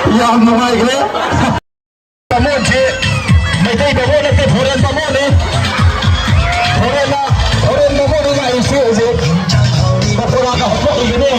Yang numai ke? Tamu je, macam tamu nak foreign tamu ni, foreign tamu ni nak isi je. Bapa nak apa ini?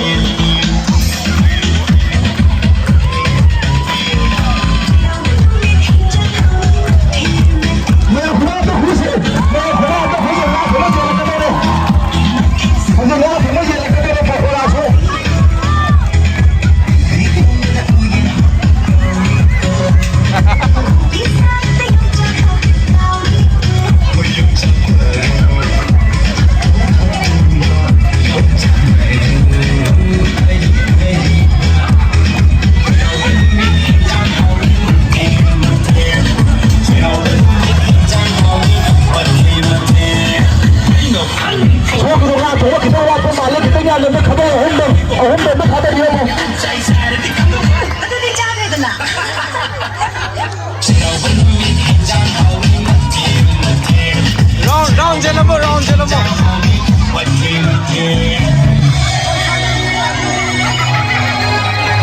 Round jelamo.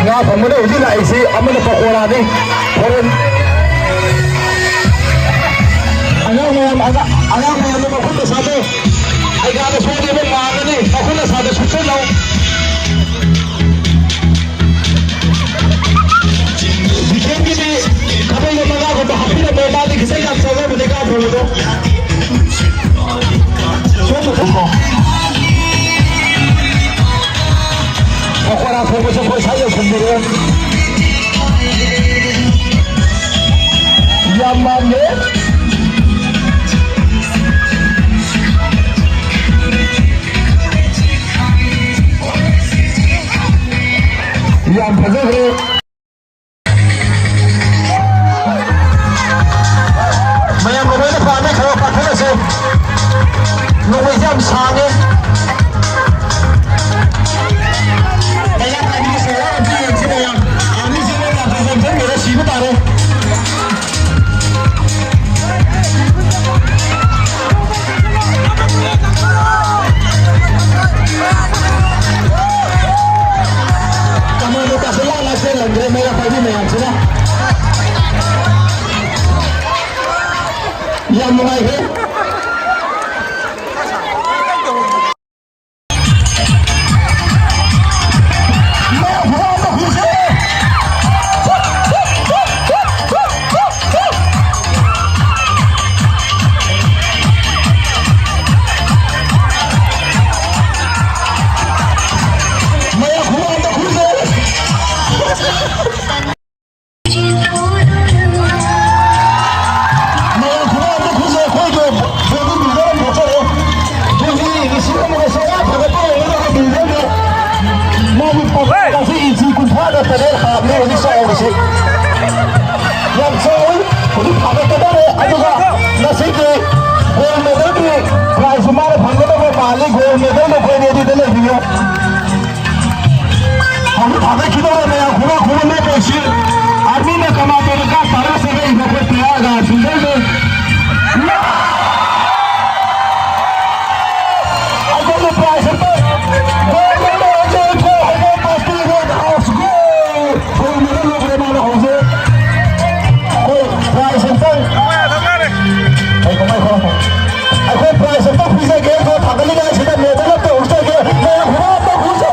Nga pamana uji na isi amana pakora ni foreign. Anak mayam na makuna sado. Ay gana suwagi mo maaga ni makuna sado susunlaw. Bikin gini kapay yung mga ko bahapin na may bali kasi yung sawa mo di ka apolo to. Pakora po sa po sayo sunduro. Yaman ne? Yang pagare. Mayam ko na paano kayo patala sa nung jam sange. Kaya kami sa ang sila yan. Ani sila na present nila sino tare. Kamu kasih lah nasi lagi mereka pagi mereka sila. Yang mulai ke? Yang soal, untuk apa kita ni? Aduga, nasi ke, gold medal ni, prize mana panggil tu balik gold medal tu kau ni di dalam dia. Kamu apa kita ni? Yang kurang ni bersih. Army ni kama mereka salah sebab ini dapat tiaga, sudah ni. Aku ni prize tu, gold medal je, gold pasti gold house gold. Gold medal tu boleh mana house? Prize tu. Aku prize tu bisa game tu, tak boleh nak cakap medal tu usah ke. Yang kurang tu usah.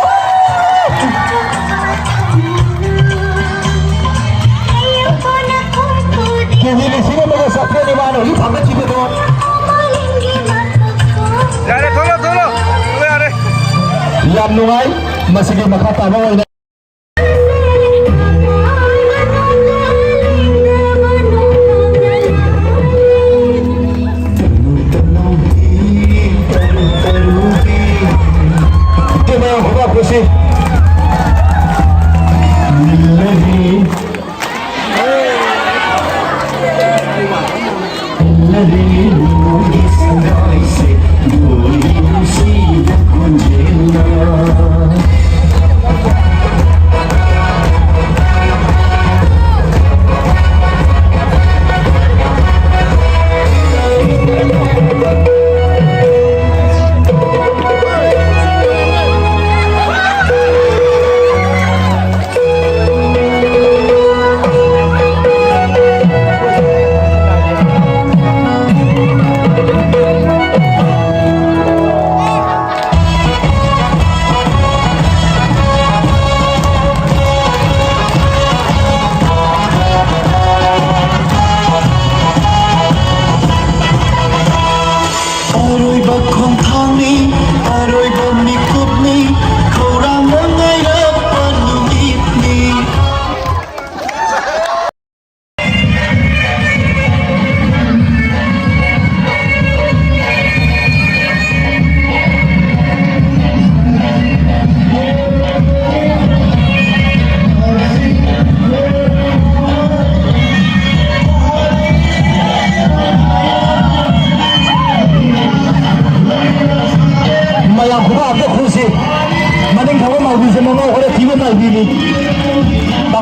Kini ni sini mereka sapnya di mana? Ini sangat cikgu tu. Jare tolo are. Yang nungai masih di makata bawah ini.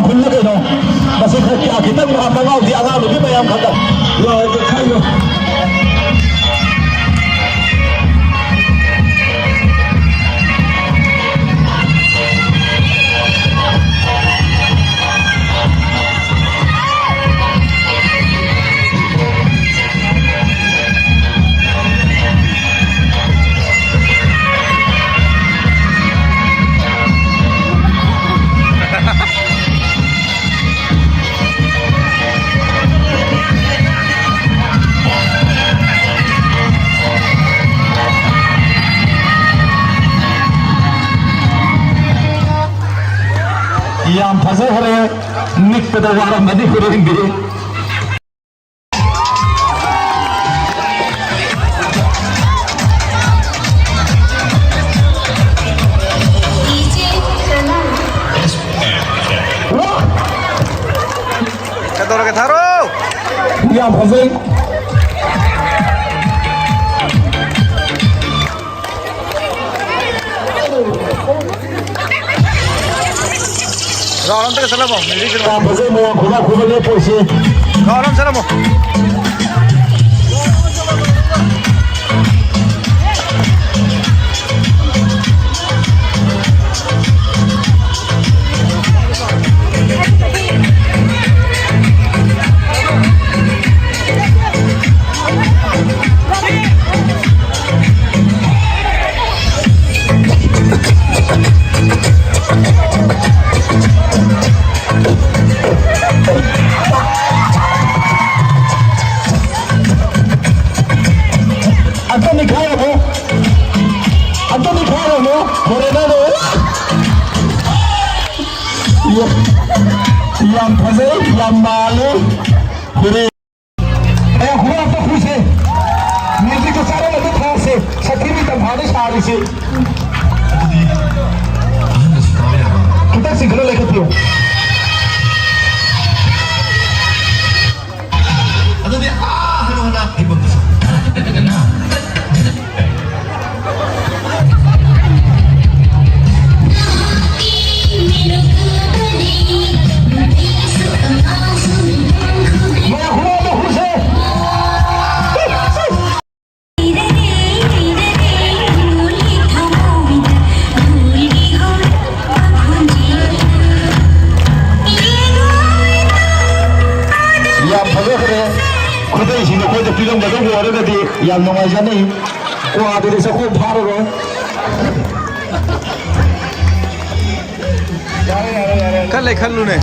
ꯌꯥꯝ ꯈꯨꯜꯂ ꯀꯩꯅꯣ ꯃꯁꯤ ꯈꯔ ꯀꯌꯥ ꯈꯤꯇꯪ ꯃꯉꯥꯎꯗꯤ ꯑꯉꯥꯡ ꯅꯨꯄꯤ ꯃꯌꯥꯝ ꯈꯛꯇ ꯈꯜꯂꯨ ꯌꯥꯝ ꯐꯖꯈ꯭ꯔꯦ ꯅꯤꯛꯄꯗ ꯋꯥꯔꯝꯃꯗꯤ ꯍꯨꯔꯦꯟꯗꯤ Kailangan tharo. ꯌꯥꯝ ꯐꯖꯩ Gawalan tayo sila mo. ꯌꯥꯝ ꯐꯖꯩ ꯃꯌꯥꯝ ꯈꯨꯕꯥꯛ ꯈꯨꯕꯥꯛ ꯂꯦꯞꯄꯣꯏꯁꯤ Gawalan sila mo. Antoni kaya mo Koreano yam phase yam malu hore हुआ तो खुश है म्यूजिक को सारे लगे था से सखी भी तम्हारे सारी से कितना सिग्नल लेके पियो अदे हेलो ना इबो खुदैसिंह अखोइदा पिरमगदौ ओरगदि याम नुंगाइजनि क्वादि सखो फाररो Kalay kallo ne.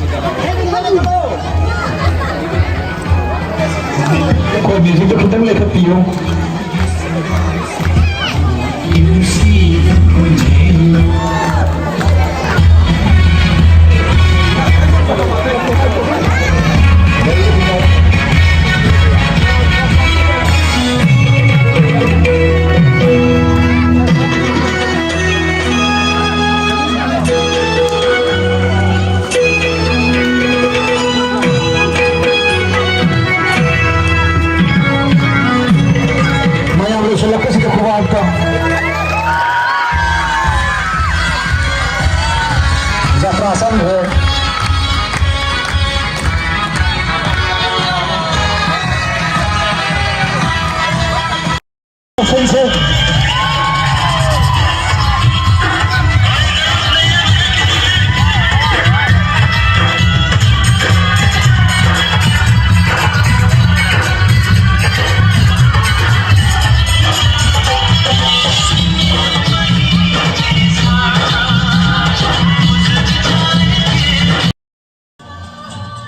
को म्यूजिक तो खत्म लेके पियो Zapraszam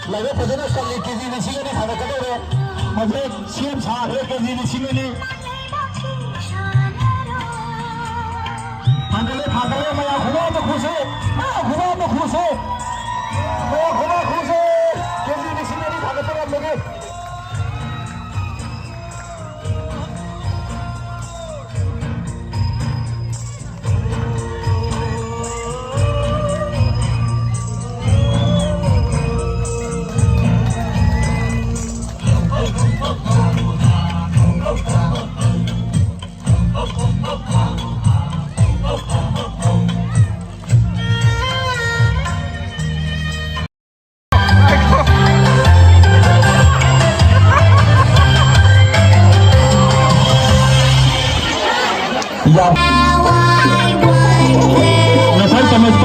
लगे फजने कल केजी निशिगे ने खाना करे रे मजे सीएम साहब रे केजी निशिगे ने फादले मैं खुदा तो खुश है मैं खुदा खुश है केजी निशिगे ने खाना करे लगे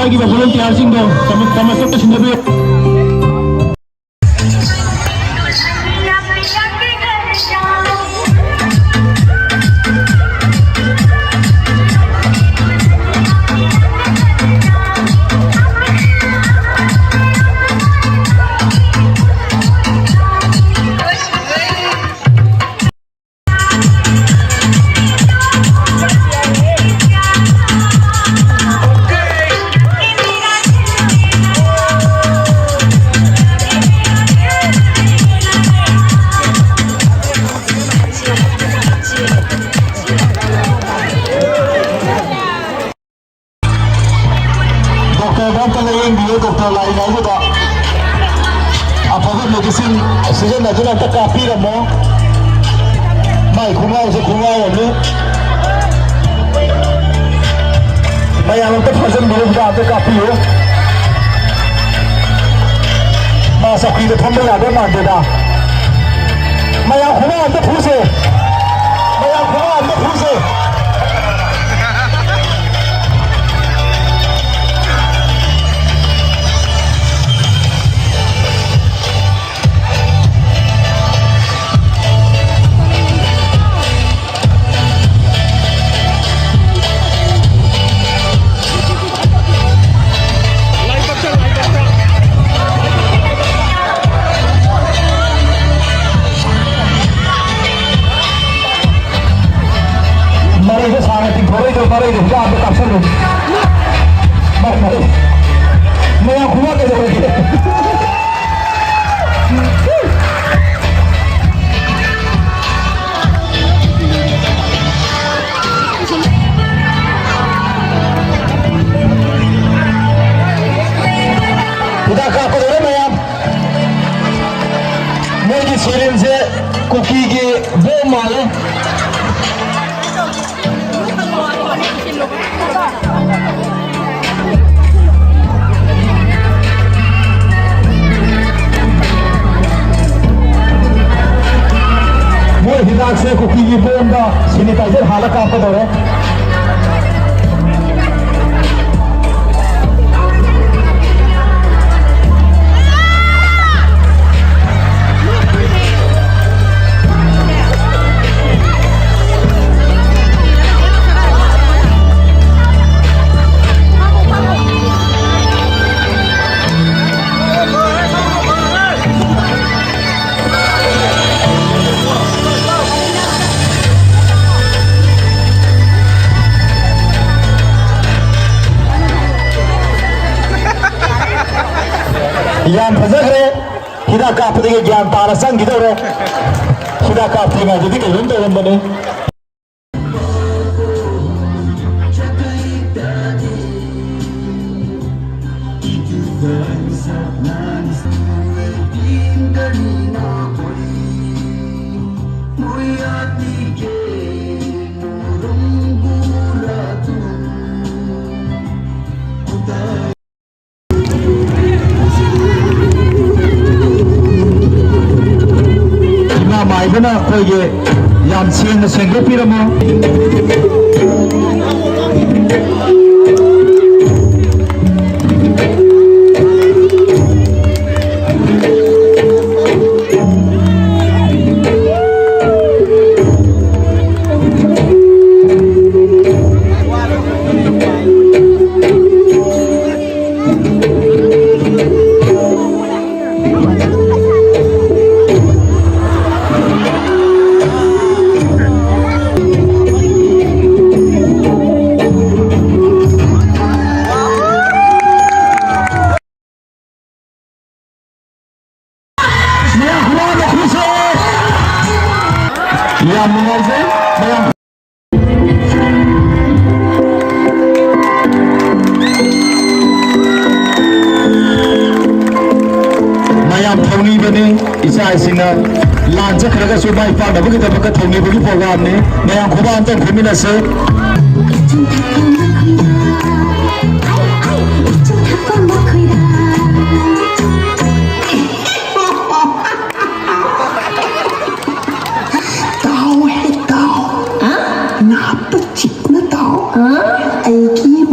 ꯍꯥꯏꯈꯤꯕ ꯚꯣꯂꯨꯟꯇꯤꯌꯥꯔꯁꯤꯡꯗꯣ ꯀꯃꯦꯟꯇ ꯁꯤꯟꯅꯕꯤꯌꯨ डॉक्टर लाइनाइबदा अफब मेडिसिन सिजनदुना त कापीरमो माई खुमाओसे खुमाओने मयाम त फजन बिरुदा त कापीयो मा सखी त थम्बे यादे मानदेदा मयाम खुमाओ त फुसे मयाम खुमाओ त फुसे मरे हिसाब में काफी लोग मरे मैं यहाँ घुमा के देखो खुदा का आपको दे मैं मेरी सीरीन से कुकी के वो माले वो हिदाक से कुकी की बोंदा सैनिटाइजर हालत आपको दो रहे ज्ञान फजगरे हिदा कापदे ज्ञान तारा संग गिदोरे हिदा कापदे गा जदी के हिंदो बने माइबना कोई याम सेंग सेंगो पिरमो लान चखरगा सुबाई पाडबगी दबक थोंगेबगी प्रोग्राम ने मया खुबा अंत घुमिनसे ताओ है ताओ ना पचिक ना ताओ आई की